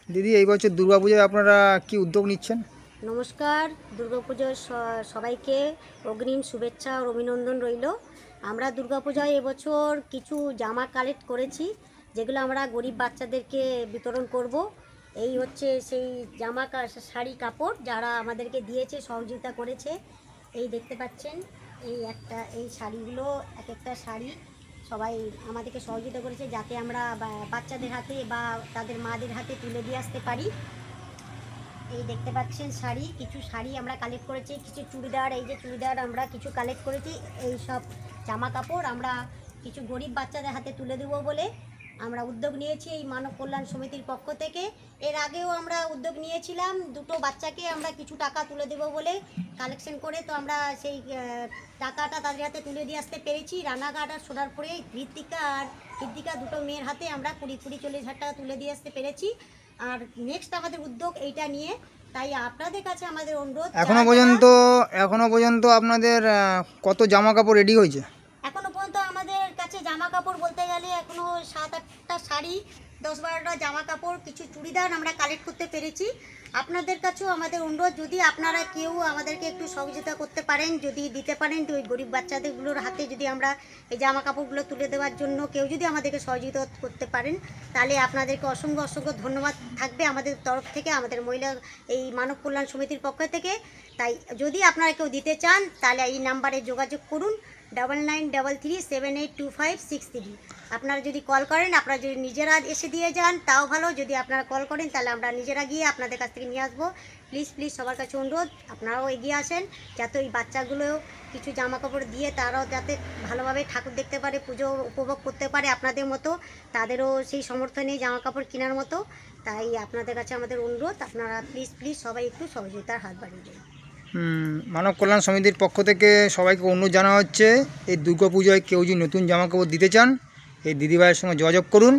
দিদি, এই বছর দুর্গাপূজায় আপনারা কি উদ্যোগ নিচ্ছেন? নমস্কার, দুর্গাপুজোর সবাইকে অগ্রিম শুভেচ্ছা ও অভিনন্দন রইল। আমরা দুর্গাপূজায় এবছর কিছু জামা কালেক্ট করেছি, যেগুলো আমরা গরিব বাচ্চাদেরকে বিতরণ করব। এই হচ্ছে সেই শাড়ি কাপড় যারা আমাদেরকে দিয়েছে, সহযোগিতা করেছে। এই দেখতে পাচ্ছেন, এই শাড়িগুলো এক একটা শাড়ি সবাই আমাদেরকে সহযোগিতা করেছে, যাতে আমরা বাচ্চাদের হাতে বা তাদের মাদের হাতে তুলে দিয়ে আসতে পারি। এই দেখতে পাচ্ছেন কিছু শাড়ি আমরা কালেক্ট করেছি, কিছু চুড়িদার, এই যে চুড়িদার আমরা কিছু কালেক্ট করেছি। এই সব জামা কাপড় আমরা কিছু গরিব বাচ্চাদের হাতে তুলে দেবো বলে আমরা উদ্যোগ নিয়েছি এই মানব কল্যাণ সমিতির পক্ষ থেকে। এর আগেও আমরা উদ্যোগ নিয়েছিলাম, দুটো বাচ্চাকে আমরা কিছু টাকা তুলে দেবো বলে কালেকশন করে, তো আমরা সেই টাকাটা তাদের হাতে তুলে দিয়ে আসতে পেরেছি। রানাঘাট আর সোনারপুরে কৃতিকা দুটো মেয়ের হাতে আমরা 20-40 হাজার টাকা তুলে দিয়ে আসতে পেরেছি। আর নেক্সট আমাদের উদ্যোগ এইটা নিয়ে, তাই আপনাদের কাছে আমাদের অনুরোধ। এখনো পর্যন্ত আপনাদের কত জামা কাপড় রেডি হয়েছে? এখনো পর্যন্ত আমাদের কাছে জামা কাপড় বলতে গেলে এখনো 7-8টা শাড়ি, 10-12টা জামা কাপড়, কিছু চুড়িদার আমরা কালেক্ট করতে পেরেছি। আপনাদের কাছেও আমাদের অনুরোধ, যদি আপনারা কেউ আমাদেরকে একটু সহযোগিতা করতে পারেন, যদি দিতে পারেন, তো ওই গরিব বাচ্চাদেরগুলোর হাতে যদি আমরা এই জামা কাপড়গুলো তুলে দেওয়ার জন্য কেউ যদি আমাদেরকে সহযোগিতা করতে পারেন, তাহলে আপনাদেরকে অসংখ্য অসংখ্য ধন্যবাদ থাকবে আমাদের তরফ থেকে, আমাদের মহিলা এই মানব কল্যাণ সমিতির পক্ষ থেকে। তাই যদি আপনারা কেউ দিতে চান, তাহলে এই নাম্বারে যোগাযোগ করুন, 9933782563। আপনারা যদি কল করেন, আপনারা যদি নিজেরা এসে দিয়ে যান তাও ভালো। যদি আপনারা কল করেন, তাহলে আমরা নিজেরা গিয়ে আপনাদের কাছ থেকে নিয়ে আসবো। প্লিজ সবার কাছে অনুরোধ, আপনারাও এগিয়ে আসেন, যাতে ওই বাচ্চাগুলো কিছু জামা কাপড় দিয়ে তারাও যাতে ভালোভাবে ঠাকুর দেখতে পারে, পুজো উপভোগ করতে পারে আপনাদের মতো, তাদেরও সেই সামর্থ্য নেই জামা কাপড় কেনার মতো। তাই আপনাদের কাছে আমাদের অনুরোধ, আপনারা প্লিজ সবাই একটু সহযোগিতার হাত বাড়িয়ে দেন। মানব কল্যাণ সমিতির পক্ষ থেকে সবাইকে অনুরোধ জানা হচ্ছে, এই দুর্গাপূজায় কেউ যদি নতুন জামা কাপড় দিতে চান, এই দিদিভাইয়ের সঙ্গে যোগাযোগ করুন।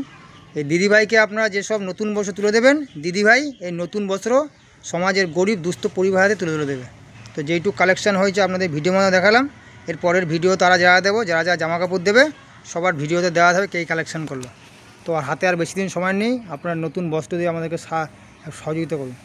এই দিদিভাইকে আপনারা যেসব নতুন বস্ত্র তুলে দেবেন, দিদিভাই এই নতুন বস্ত্র সমাজের গরিব দুস্থ পরিবারে তুলে দেবে। তো যেইটুকু কালেকশান হয়েছে আপনাদের ভিডিও মধ্যে দেখালাম। এর পরের ভিডিও তারা যারা দেবো, যারা জামা কাপড় দেবে সবার ভিডিওতে দেওয়া হবে কে কালেকশান করলো। তো আর হাতে আর বেশি দিন সময় নেই, আপনারা নতুন বস্ত্র দিয়ে আমাদেরকে সহযোগিতা করুন।